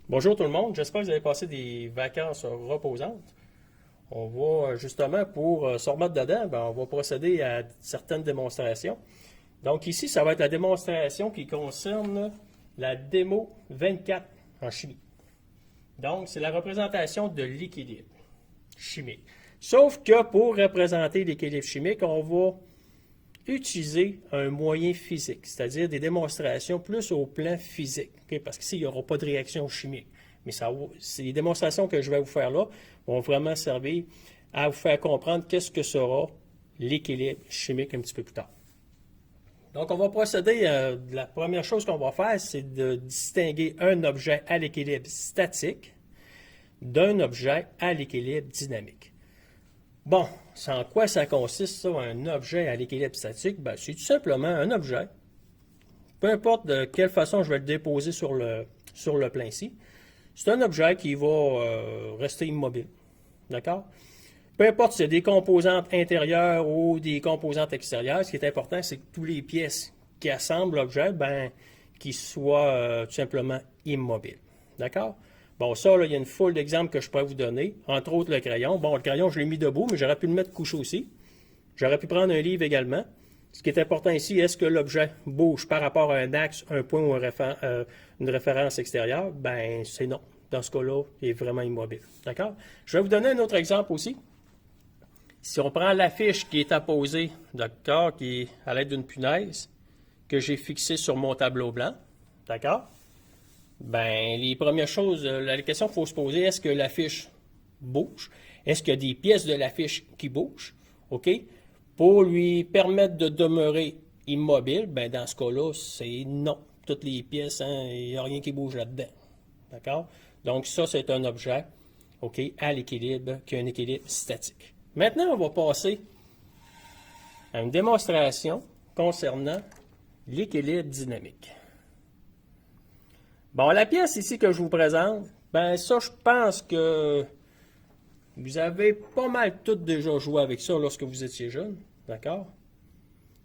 Bonjour tout le monde, j'espère que vous avez passé des vacances reposantes. On va justement, pour se remettre dedans, on va procéder à certaines démonstrations. Donc ici, ça va être la démonstration qui concerne la démo 24 en chimie. Donc, c'est la représentation de l'équilibre chimique. Sauf que pour représenter l'équilibre chimique, on va utiliser un moyen physique, c'est-à-dire des démonstrations plus au plan physique, okay? Parce qu'ici, il n'y aura pas de réaction chimique. Mais les démonstrations que je vais vous faire là vont vraiment servir à vous faire comprendre qu'est-ce que sera l'équilibre chimique un petit peu plus tard. Donc, on va procéder, la première chose qu'on va faire, c'est de distinguer un objet à l'équilibre statique d'un objet à l'équilibre dynamique. Bon, c'est en quoi ça consiste, ça, un objet à l'équilibre statique? Ben, c'est tout simplement un objet, peu importe de quelle façon je vais le déposer sur le plan ici, c'est un objet qui va rester immobile. D'accord? Peu importe si c'est des composantes intérieures ou des composantes extérieures, ce qui est important, c'est que toutes les pièces qui assemblent l'objet, qu'ils soient tout simplement immobiles. D'accord? Bon, ça, là, il y a une foule d'exemples que je pourrais vous donner, entre autres le crayon. Bon, le crayon, je l'ai mis debout, mais j'aurais pu le mettre couché aussi. J'aurais pu prendre un livre également. Ce qui est important ici, est-ce que l'objet bouge par rapport à un axe, un point ou une référence extérieure? Ben, c'est non. Dans ce cas-là, il est vraiment immobile. D'accord? Je vais vous donner un autre exemple aussi. Si on prend l'affiche qui est apposée, d'accord, qui est à l'aide d'une punaise, que j'ai fixée sur mon tableau blanc, d'accord? Ben, les premières choses, la question qu'il faut se poser, est-ce que l'affiche bouge? Est-ce qu'il y a des pièces de l'affiche qui bougent? OK? Pour lui permettre de demeurer immobile, ben, dans ce cas-là, c'est non. Toutes les pièces, il n'y a rien qui bouge là-dedans. D'accord? Donc, ça, c'est un objet, OK, à l'équilibre, qui a un équilibre statique. Maintenant, on va passer à une démonstration concernant l'équilibre dynamique. Bon, la pièce ici que je vous présente, ben ça, je pense que vous avez pas mal toutes déjà joué avec ça lorsque vous étiez jeune, d'accord?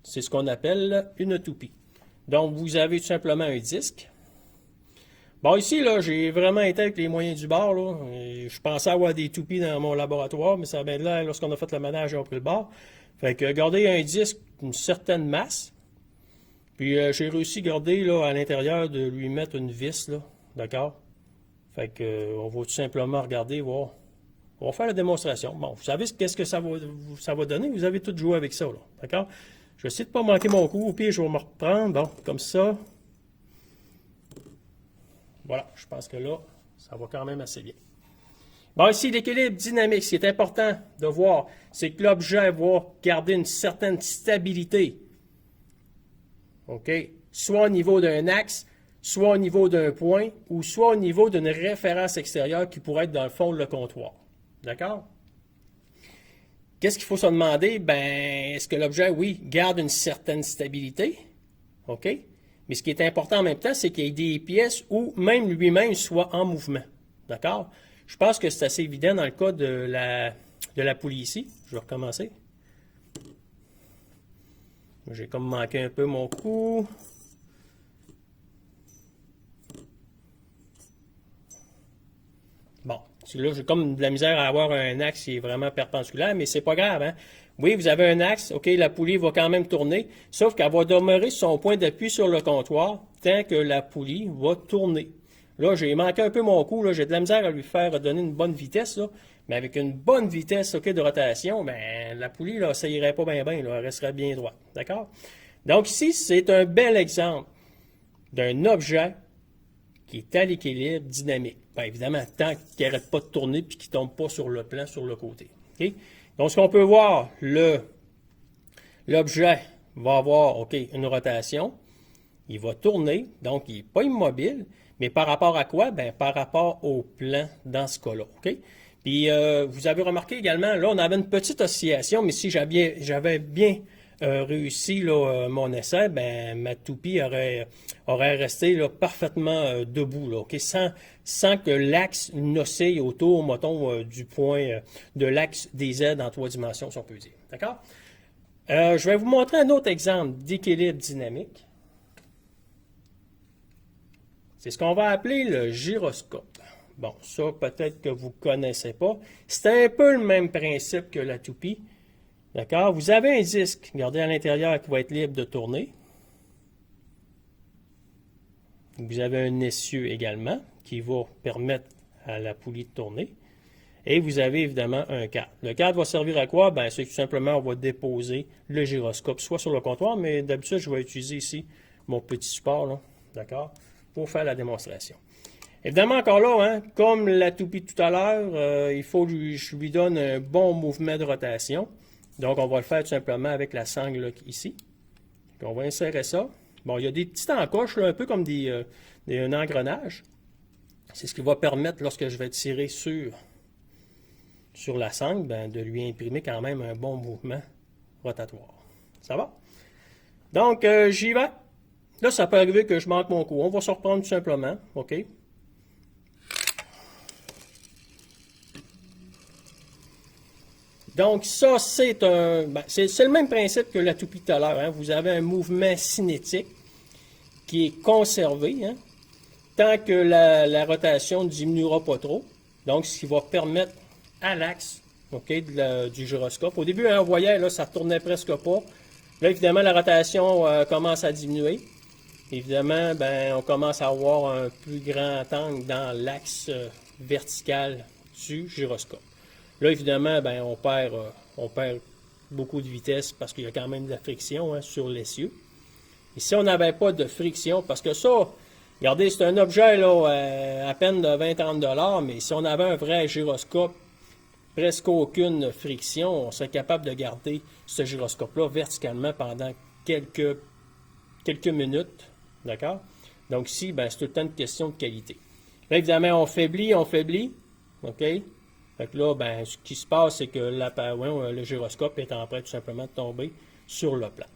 C'est ce qu'on appelle une toupie. Donc, vous avez tout simplement un disque. Bon, ici, là, j'ai vraiment été avec les moyens du bord, là. Et je pensais avoir des toupies dans mon laboratoire, mais ça a bien de l'air, lorsqu'on a fait le ménage, ils ont pris le bord. Fait que, gardez un disque d'une certaine masse. Puis, j'ai réussi à garder, là, à l'intérieur, de lui mettre une vis, là. D'accord? Fait que, on va tout simplement regarder, voir. On va faire la démonstration. Bon, vous savez qu'est-ce que ça va donner? Vous avez tout joué avec ça, là. D'accord? Je vais essayer de ne pas manquer mon coup. Au pire, je vais me reprendre. Bon, comme ça. Voilà, je pense que là, ça va quand même assez bien. Bon, ici, l'équilibre dynamique, ce qui est important de voir, c'est que l'objet va garder une certaine stabilité. OK? Soit au niveau d'un axe, soit au niveau d'un point, ou soit au niveau d'une référence extérieure qui pourrait être dans le fond le comptoir. D'accord? Qu'est-ce qu'il faut se demander? Ben, est-ce que l'objet, oui, garde une certaine stabilité? OK? Mais ce qui est important en même temps, c'est qu'il y ait des pièces où même lui-même soit en mouvement. D'accord? Je pense que c'est assez évident dans le cas de la poulie ici. Je vais recommencer. J'ai comme manqué un peu mon coup. Bon, là, j'ai comme de la misère à avoir un axe qui est vraiment perpendiculaire, mais c'est pas grave, hein? Oui, vous avez un axe, OK, la poulie va quand même tourner, sauf qu'elle va demeurer sur son point d'appui sur le comptoir tant que la poulie va tourner. Là, j'ai manqué un peu mon coup, là, j'ai de la misère à lui faire donner une bonne vitesse, là, mais avec une bonne vitesse, OK, de rotation, ben, la poulie, là, ça irait pas bien, elle resterait bien droite, d'accord? Donc ici, c'est un bel exemple d'un objet qui est à l'équilibre dynamique. Bien évidemment, tant qu'il n'arrête pas de tourner et qu'il ne tombe pas sur le plan, sur le côté. Okay? Donc, ce qu'on peut voir, l'objet va avoir une rotation. Il va tourner, donc il n'est pas immobile. Mais par rapport à quoi? Bien, par rapport au plan dans ce cas-là. Okay? Puis, vous avez remarqué également, là, on avait une petite oscillation, mais si j'avais bien réussi là, mon essai, ben, ma toupie aurait resté là, parfaitement debout, là, okay? Sans que l'axe n'oscille autour, mettons, du point de l'axe des Z en 3 dimensions, si on peut dire. D'accord? Je vais vous montrer un autre exemple d'équilibre dynamique. C'est ce qu'on va appeler le gyroscope. Bon, ça, peut-être que vous ne connaissez pas. C'est un peu le même principe que la toupie. D'accord? Vous avez un disque, regardez à l'intérieur, qui va être libre de tourner. Vous avez un essieu également, qui va permettre à la poulie de tourner. Et vous avez évidemment un cadre. Le cadre va servir à quoi? Ben, c'est tout simplement, on va déposer le gyroscope, soit sur le comptoir, mais d'habitude, je vais utiliser ici mon petit support, d'accord, pour faire la démonstration. Évidemment, encore là, hein, comme la toupie tout à l'heure, il faut que je lui donne un bon mouvement de rotation. Donc, on va le faire tout simplement avec la sangle là, ici. Donc, on va insérer ça. Bon, il y a des petites encoches, là, un peu comme un engrenage. C'est ce qui va permettre, lorsque je vais tirer sur la sangle, ben, de lui imprimer quand même un bon mouvement rotatoire. Ça va? Donc, j'y vais. Là, ça peut arriver que je manque mon coup. On va se reprendre tout simplement. OK? Donc, ça, c'est le même principe que la toupie tout à l'heure. Hein. Vous avez un mouvement cinétique qui est conservé, hein, tant que la rotation ne diminuera pas trop. Donc, ce qui va permettre à l'axe, OK, du gyroscope. Au début, hein, on voyait, là, ça ne tournait presque pas. Là, évidemment, la rotation commence à diminuer. Évidemment, ben, on commence à avoir un plus grand angle dans l'axe vertical du gyroscope. Là, évidemment, ben, on perd beaucoup de vitesse parce qu'il y a quand même de la friction, hein, sur l'essieu. Et si on n'avait pas de friction, parce que ça, regardez, c'est un objet là, à peine de 20-30 $, mais si on avait un vrai gyroscope, presque aucune friction, on serait capable de garder ce gyroscope-là verticalement pendant quelques minutes. D'accord? Donc ici, ben, c'est tout le temps une question de qualité. Là, évidemment, on faiblit. OK? Fait que là, ben, ce qui se passe, c'est que le gyroscope est en train tout simplement de tomber sur le plan.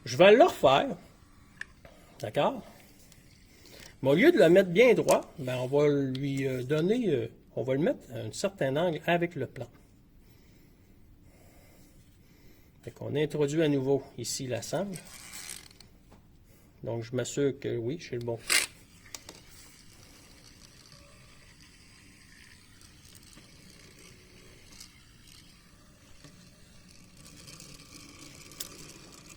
Je vais le refaire. D'accord? Mais au lieu de le mettre bien droit, ben, on va lui donner, on va le mettre à un certain angle avec le plan. Fait qu'on introduit à nouveau ici la sangle. Donc, je m'assure que oui, j'ai le bon.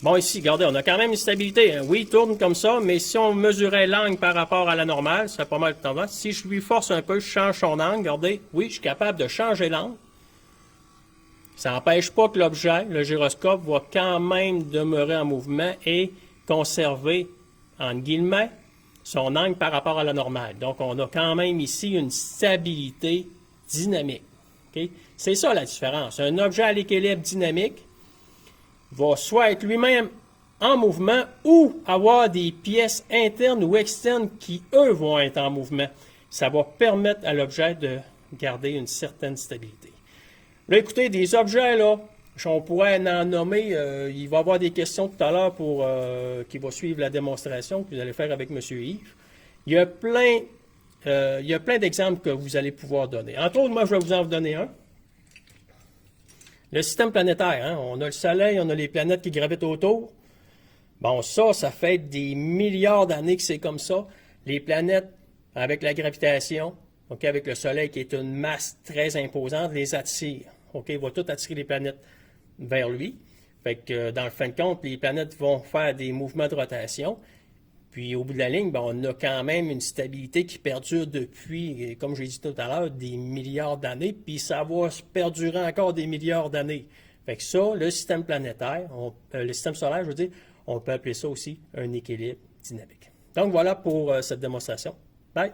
Bon, ici, regardez, on a quand même une stabilité. Hein. Oui, il tourne comme ça, mais si on mesurait l'angle par rapport à la normale, ça serait pas mal de tendance. Si je lui force un peu, je change son angle, regardez, oui, je suis capable de changer l'angle. Ça n'empêche pas que l'objet, le gyroscope, va quand même demeurer en mouvement et conserver, entre guillemets, son angle par rapport à la normale. Donc, on a quand même ici une stabilité dynamique. Okay? C'est ça la différence. Un objet à l'équilibre dynamique va soit être lui-même en mouvement ou avoir des pièces internes ou externes qui, eux, vont être en mouvement. Ça va permettre à l'objet de garder une certaine stabilité. Là, écoutez, des objets, là, on pourrait en nommer, il va y avoir des questions tout à l'heure qui va suivre la démonstration que vous allez faire avec M. Yves. Il y a plein d'exemples que vous allez pouvoir donner. Entre autres, moi, je vais vous en donner un. Le système planétaire, hein, on a le Soleil, on a les planètes qui gravitent autour. Bon, ça fait des milliards d'années que c'est comme ça. Les planètes, avec la gravitation, okay, avec le Soleil qui est une masse très imposante, les attire. Okay, il va tout attirer les planètes vers lui. Fait que dans le fin de compte, les planètes vont faire des mouvements de rotation. Puis au bout de la ligne, ben, on a quand même une stabilité qui perdure depuis, comme j'ai dit tout à l'heure, des milliards d'années, puis ça va perdurer encore des milliards d'années. Fait que ça, le système planétaire, le système solaire, je veux dire, on peut appeler ça aussi un équilibre dynamique. Donc voilà pour cette démonstration. Bye!